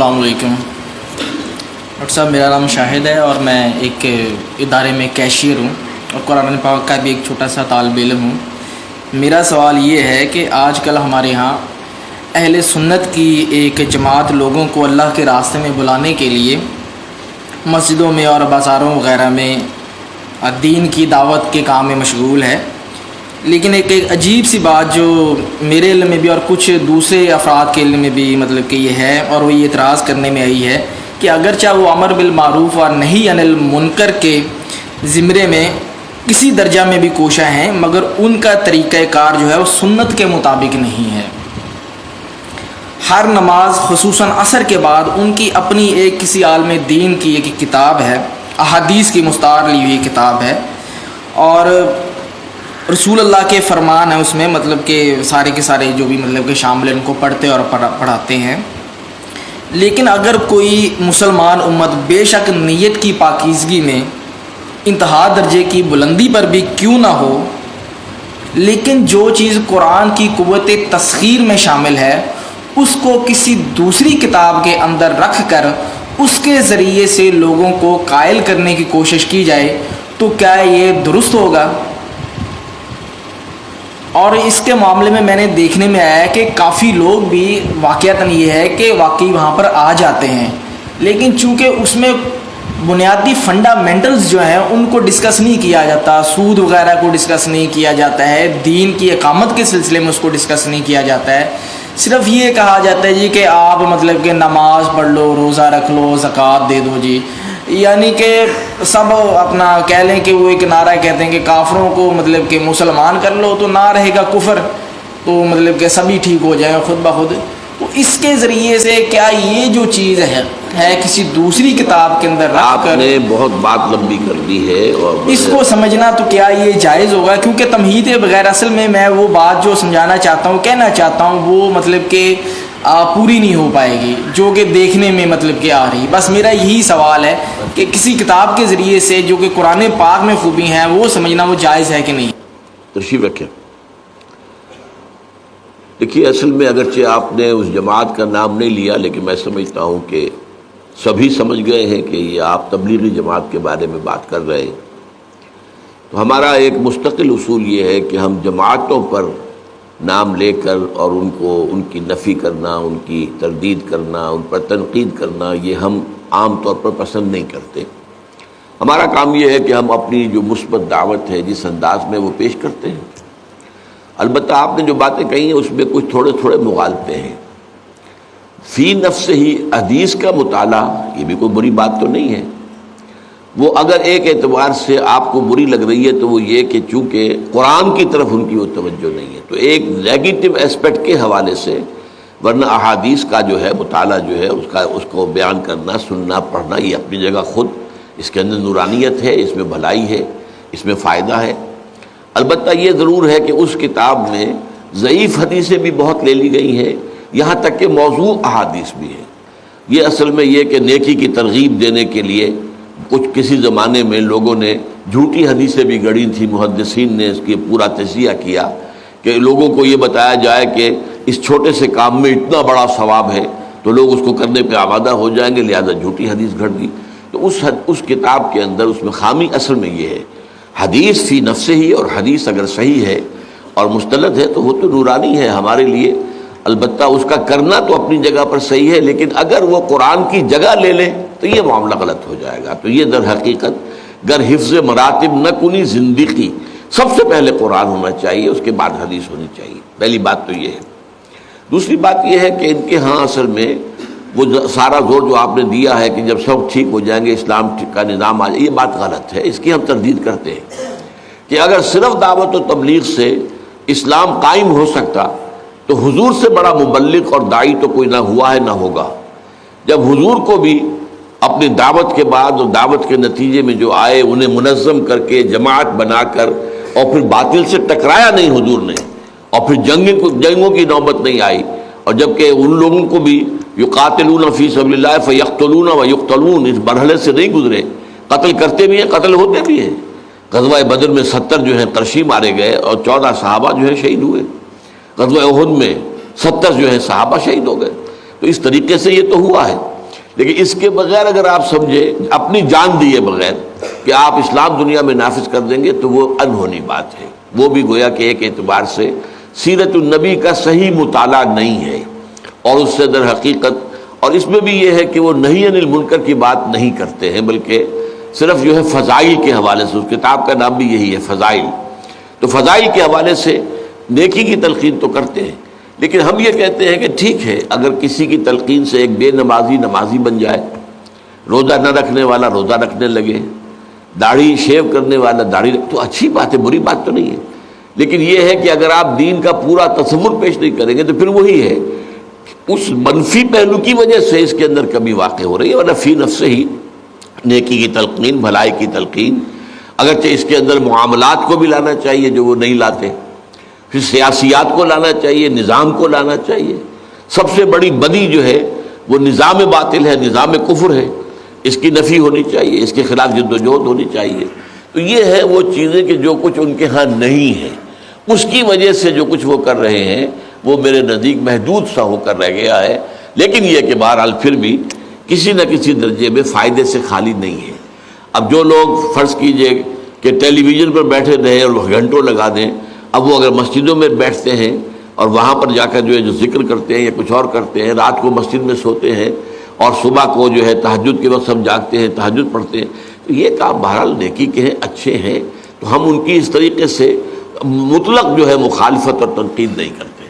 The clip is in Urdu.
السلام علیکم ڈاکٹر صاحب، میرا نام شاہد ہے اور میں ایک ادارے میں کیشیئر ہوں اور قرآن پاک کا بھی ایک چھوٹا سا طالب علم ہوں۔ میرا سوال یہ ہے کہ آج کل ہمارے ہاں اہل سنت کی ایک جماعت لوگوں کو اللہ کے راستے میں بلانے کے لیے مسجدوں میں اور بازاروں وغیرہ میں دین کی دعوت کے کام میں مشغول ہے، لیکن ایک عجیب سی بات جو میرے علم میں بھی اور کچھ دوسرے افراد کے علم میں بھی مطلب کہ یہ ہے، اور وہ یہ اعتراض کرنے میں آئی ہے کہ اگرچہ وہ امر بالمعروف اور نہی عن المنکر کے زمرے میں کسی درجہ میں بھی کوشاں ہیں، مگر ان کا طریقہ کار جو ہے وہ سنت کے مطابق نہیں ہے۔ ہر نماز خصوصاً عصر کے بعد ان کی اپنی ایک کسی عالم دین کی ایک کتاب ہے، احادیث کی مستعار لی ہوئی کتاب ہے، اور رسول اللہ کے فرمان ہیں اس میں، مطلب کہ سارے کے سارے جو بھی مطلب کہ شامل ان کو پڑھتے اور پڑھاتے ہیں۔ لیکن اگر کوئی مسلمان امت بے شک نیت کی پاکیزگی میں انتہا درجے کی بلندی پر بھی کیوں نہ ہو، لیکن جو چیز قرآن کی قوت تسخیر میں شامل ہے اس کو کسی دوسری کتاب کے اندر رکھ کر اس کے ذریعے سے لوگوں کو قائل کرنے کی کوشش کی جائے، تو کیا یہ درست ہوگا؟ اور اس کے معاملے میں نے دیکھنے میں آیا ہے کہ کافی لوگ بھی واقعتاً یہ ہے کہ واقعی وہاں پر آ جاتے ہیں، لیکن چونکہ اس میں بنیادی فنڈامنٹلز جو ہیں ان کو ڈسکس نہیں کیا جاتا، سود وغیرہ کو ڈسکس نہیں کیا جاتا ہے، دین کی اقامت کے سلسلے میں اس کو ڈسکس نہیں کیا جاتا ہے، صرف یہ کہا جاتا ہے جی کہ آپ مطلب کہ نماز پڑھ لو، روزہ رکھ لو، زکوٰۃ دے دو جی، یعنی کہ سب اپنا کہہ لیں کہ وہ ایک نعرہ کہتے ہیں کہ کافروں کو مطلب کہ مسلمان کر لو تو نہ رہے گا کفر، تو مطلب کہ سبھی ٹھیک ہو جائیں خود بخود۔ تو اس کے ذریعے سے کیا یہ جو چیز ہے کسی دوسری کتاب کے اندر رکھ کر، آپ نے بہت بات لمبی کر دی ہے اور اس کو سمجھنا تو کیا یہ جائز ہوگا؟ کیونکہ تمہید بغیر اصل میں وہ بات جو سمجھانا چاہتا ہوں، کہنا چاہتا ہوں، وہ مطلب کہ پوری نہیں ہو پائے گی جو کہ دیکھنے میں مطلب کہ آ رہی۔ بس میرا یہی سوال ہے کہ کسی کتاب کے ذریعے سے جو کہ قرآن پاک میں خوبی ہیں وہ سمجھنا وہ جائز ہے کہ نہیں؟ تشریف رکھیں۔ دیکھیے، اصل میں اگرچہ آپ نے اس جماعت کا نام نہیں لیا، لیکن میں سمجھتا ہوں کہ سبھی سمجھ گئے ہیں کہ یہ آپ تبلیغی جماعت کے بارے میں بات کر رہے ہیں۔ تو ہمارا ایک مستقل اصول یہ ہے کہ ہم جماعتوں پر نام لے کر اور ان کی نفی کرنا، ان کی تردید کرنا، ان پر تنقید کرنا، یہ ہم عام طور پر پسند نہیں کرتے۔ ہمارا کام یہ ہے کہ ہم اپنی جو مثبت دعوت ہے جس انداز میں وہ پیش کرتے ہیں۔ البتہ آپ نے جو باتیں کہی ہیں اس میں کچھ تھوڑے مغالطے ہیں۔ فی نفس ہی حدیث کا مطالعہ یہ بھی کوئی بری بات تو نہیں ہے، وہ اگر ایک اعتبار سے آپ کو بری لگ رہی ہے تو وہ یہ کہ چونکہ قرآن کی طرف ان کی وہ توجہ نہیں ہے، تو ایک نیگیٹو اسپیکٹ کے حوالے سے، ورنہ احادیث کا جو ہے مطالعہ جو ہے اس کو بیان کرنا، سننا، پڑھنا، یہ اپنی جگہ خود اس کے اندر نورانیت ہے، اس میں بھلائی ہے، اس میں فائدہ ہے۔ البتہ یہ ضرور ہے کہ اس کتاب میں ضعیف حدیثیں بھی بہت لے لی گئی ہیں، یہاں تک کہ موضوع احادیث بھی ہیں۔ یہ اصل میں یہ کہ نیکی کی ترغیب دینے کے لیے کسی زمانے میں لوگوں نے جھوٹی حدیثیں بھی گڑھی تھیں، محدثین نے اس کی پورا تجزیہ کیا کہ لوگوں کو یہ بتایا جائے کہ اس چھوٹے سے کام میں اتنا بڑا ثواب ہے تو لوگ اس کو کرنے پہ آمادہ ہو جائیں گے، لہذا جھوٹی حدیث گھڑ دی۔ تو اس کتاب کے اندر اس میں خامی اصل میں یہ ہے، حدیث فی نفسہ ہی، اور حدیث اگر صحیح ہے اور مستند ہے تو وہ تو نورانی ہے ہمارے لیے۔ البتہ اس کا کرنا تو اپنی جگہ پر صحیح ہے، لیکن اگر وہ قرآن کی جگہ لے لے تو یہ معاملہ غلط ہو جائے گا۔ تو یہ در حقیقت گر حفظ مراتب نہ کنی زندگی، سب سے پہلے قرآن ہونا چاہیے، اس کے بعد حدیث ہونی چاہیے۔ پہلی بات تو یہ ہے۔ دوسری بات یہ ہے کہ ان کے ہاں اصل میں وہ سارا زور جو آپ نے دیا ہے کہ جب سب ٹھیک ہو جائیں گے اسلام کا نظام آ جائے، یہ بات غلط ہے، اس کی ہم تردید کرتے ہیں کہ اگر صرف دعوت و تبلیغ سے اسلام قائم ہو سکتا تو حضور سے بڑا مبلغ اور داعی تو کوئی نہ ہوا ہے نہ ہوگا۔ جب حضور کو بھی اپنی دعوت کے بعد اور دعوت کے نتیجے میں جو آئے انہیں منظم کر کے جماعت بنا کر اور پھر باطل سے ٹکرایا نہیں حضور نے، اور پھر جنگوں کی نوبت نہیں آئی، اور جبکہ ان لوگوں کو بھی یقاتلون فی سبیل اللہ فیقتلون ویقتلون اس مرحلے سے نہیں گزرے، قتل کرتے بھی ہیں، قتل ہوتے بھی ہیں۔ غزوہ بدر میں 70 جو ہیں قرشی مارے گئے اور 14 صحابہ جو ہیں شہید ہوئے۔ غزوہ احد میں 70 جو ہیں صحابہ شہید ہو گئے۔ تو اس طریقے سے یہ تو ہوا ہے۔ لیکن اس کے بغیر اگر آپ سمجھیں اپنی جان دیے بغیر کہ آپ اسلام دنیا میں نافذ کر دیں گے تو وہ انہونی بات ہے. وہ بھی گویا کہ ایک اعتبار سے سیرت النبی کا صحیح مطالعہ نہیں ہے، اور اس سے در حقیقت اور اس میں بھی یہ ہے کہ وہ نہی عن المنکر کی بات نہیں کرتے ہیں، بلکہ صرف جو ہے فضائل کے حوالے سے، اس کتاب کا نام بھی یہی ہے فضائل، تو فضائل کے حوالے سے نیکی کی تلقین تو کرتے ہیں. لیکن ہم یہ کہتے ہیں کہ ٹھیک ہے اگر کسی کی تلقین سے ایک بے نمازی نمازی بن جائے، روزہ نہ رکھنے والا روزہ رکھنے لگے، داڑھی شیو کرنے والا داڑھی تو اچھی بات ہے، بری بات تو نہیں ہے. لیکن یہ ہے کہ اگر آپ دین کا پورا تصور پیش نہیں کریں گے تو پھر وہی ہے، اس منفی پہلو کی وجہ سے اس کے اندر کمی واقع ہو رہی ہے. ورنہ فی نفس ہی نیکی کی تلقین، بھلائی کی تلقین، اگرچہ اس کے اندر معاملات کو بھی لانا چاہیے جو وہ نہیں لاتے، پھر سیاسیات کو لانا چاہیے، نظام کو لانا چاہیے. سب سے بڑی بدی جو ہے وہ نظام باطل ہے، نظام کفر ہے، اس کی نفی ہونی چاہیے، اس کے خلاف جد و جہد ہونی چاہیے. تو یہ ہے وہ چیزیں کہ جو کچھ ان کے ہاں نہیں ہے، اس کی وجہ سے جو کچھ وہ کر رہے ہیں وہ میرے نزدیک محدود سا ہو کر رہ گیا ہے. لیکن یہ کہ بہرحال پھر بھی کسی نہ کسی درجے میں فائدے سے خالی نہیں ہے. اب جو لوگ فرض کیجئے کہ ٹیلی ویژن پر بیٹھے رہے اور گھنٹوں لگا دیں، اب وہ اگر مسجدوں میں بیٹھتے ہیں اور وہاں پر جا کر جو ہے جو ذکر کرتے ہیں یا کچھ اور کرتے ہیں، رات کو مسجد میں سوتے ہیں اور صبح کو جو ہے تہجد کے وقت ہم جاگتے ہیں، تہجد پڑھتے ہیں، تو یہ کام بہرحال نیکی کے ہیں، اچھے ہیں. تو ہم ان کی اس طریقے سے مطلق جو ہے مخالفت اور تنقید نہیں کرتے.